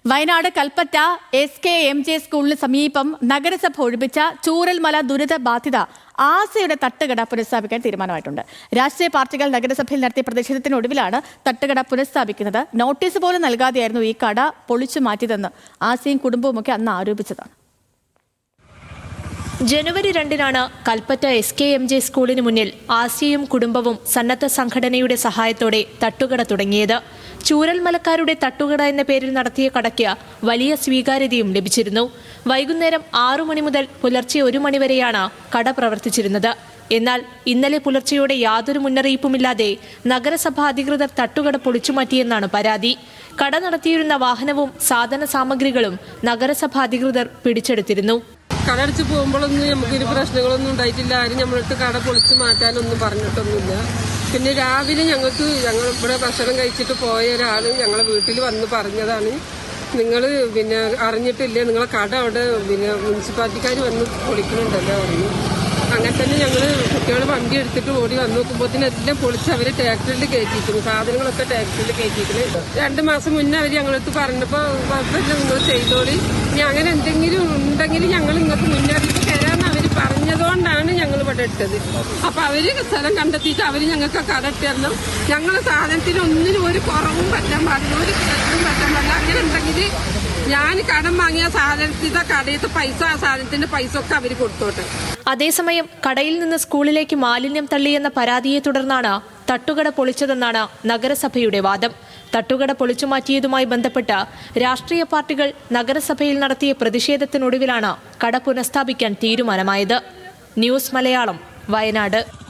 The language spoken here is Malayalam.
വയനാട് കൽപ്പറ്റ SKMJ സ്കൂളിന് സമീപം നഗരസഭ ഒഴിപ്പിച്ച ചൂരൽമല ദുരിത ബാധിത ആസയുടെ തട്ടുകട പുനഃസ്ഥാപിക്കാൻ തീരുമാനമായിട്ടുണ്ട്. രാഷ്ട്രീയ പാർട്ടികൾ നഗരസഭയിൽ നടത്തിയ പ്രതിഷേധത്തിനൊടുവിലാണ് തട്ടുകട പുനഃസ്ഥാപിക്കുന്നത്. നോട്ടീസ് പോലും നൽകാതെയായിരുന്നു ഈ കട പൊളിച്ചു മാറ്റിയതെന്ന് ആസയും കുടുംബവുമൊക്കെ അന്ന് ആരോപിച്ചതാണ്. ജനുവരി 2-നാണ് കൽപ്പറ്റ SKMJ സ്കൂളിന് മുന്നിൽ ആസിയയും കുടുംബവും സന്നദ്ധ സംഘടനയുടെ സഹായത്തോടെ തട്ടുകട തുടങ്ങിയത്. ചൂരൽമലക്കാരുടെ തട്ടുകട എന്ന പേരിൽ നടത്തിയ കടയ്ക്ക് വലിയ സ്വീകാര്യതയും ലഭിച്ചിരുന്നു. വൈകുന്നേരം 6 മണി മുതൽ പുലർച്ചെ 1 മണി വരെയാണ് കട പ്രവർത്തിച്ചിരുന്നത്. എന്നാൽ ഇന്നലെ പുലർച്ചെയോടെ യാതൊരു മുന്നറിയിപ്പുമില്ലാതെ നഗരസഭ അധികൃതർ തട്ടുകട പൊളിച്ചുമാറ്റിയെന്നാണ് പരാതി. കട നടത്തിയിരുന്ന വാഹനവും സാധന സാമഗ്രികളും നഗരസഭ അധികൃതർ പിടിച്ചെടുത്തിരുന്നു. കടടച്ച് പോകുമ്പോഴൊന്നും നമുക്കൊരു പ്രശ്നങ്ങളൊന്നും ഉണ്ടായിട്ടില്ല. ആരും നമ്മളടുത്ത് കട പൊളിച്ച് മാറ്റാനൊന്നും പറഞ്ഞിട്ടൊന്നുമില്ല. പിന്നെ രാവിലെ ഞങ്ങൾ ഇവിടെ ഭക്ഷണം കഴിച്ചിട്ട് പോയ ഒരാൾ ഞങ്ങളെ വീട്ടിൽ വന്ന് പറഞ്ഞതാണ്, നിങ്ങൾ പിന്നെ അറിഞ്ഞിട്ടില്ലേ, നിങ്ങളെ കട അവിടെ പിന്നെ മുനിസിപ്പാലിറ്റിക്കാർ വന്ന് പൊളിക്കണുണ്ടല്ലോ പറഞ്ഞു. അങ്ങനെ തന്നെ ഞങ്ങൾ കുട്ടികൾ വണ്ടി എടുത്തിട്ട് ഓടി വന്ന് നോക്കുമ്പോഴത്തേനും എല്ലാം പൊളിച്ച് അവർ ട്രാക്ടറിൽ കയറ്റിയിരിക്കുന്നു. സാധനങ്ങളൊക്കെ ട്രാക്ടറിൽ കയറ്റിയിരിക്കുന്നു. 2 മാസം മുന്നേ അവർ ഞങ്ങളടുത്ത് പറഞ്ഞപ്പോൾ കുഴപ്പമില്ല, നിങ്ങൾ ചെയ്തോളി, ഇനി അങ്ങനെ എന്തെങ്കിലും ഉണ്ടെങ്കിൽ ഞങ്ങൾ നിങ്ങൾക്ക് മുന്നറിയിപ്പ് തരാമെന്ന് അവർ പറഞ്ഞതുകൊണ്ടാണ് ഞങ്ങൾ ഇവിടെ ഇട്ടത്. അപ്പൊ അവര് സ്ഥലം കണ്ടെത്തിയിട്ട് അവര് ഞങ്ങൾക്ക് കട ഇട്ടിരുന്നു. ഞങ്ങളെ സാധനത്തിന് ഒന്നിനും ഒരു കുറവും പറ്റാൻ പാടില്ല, ഒരു പ്രശ്നവും പറ്റാൻ പാടില്ല. അങ്ങനെ ഉണ്ടെങ്കിൽ ഞാൻ കടം വാങ്ങിയ സാധനത്തിന്റെ കടയത്തെ പൈസ, ആ സാധനത്തിന്റെ പൈസ ഒക്കെ അവര് കൊടുത്തോട്ടെ. അതേസമയം കടയിൽ നിന്ന് സ്കൂളിലേക്ക് മാലിന്യം തള്ളിയെന്ന പരാതിയെ തുടർന്നാണ് തട്ടുകട പൊളിച്ചതെന്നാണ് നഗരസഭയുടെ വാദം. തട്ടുകട പൊളിച്ചുമാറ്റിയതുമായി ബന്ധപ്പെട്ട് രാഷ്ട്രീയ പാർട്ടികൾ നഗരസഭയിൽ നടത്തിയ പ്രതിഷേധത്തിനൊടുവിലാണ് കട പുനഃസ്ഥാപിക്കാൻ തീരുമാനമായത്. ന്യൂസ് മലയാളം, വയനാട്.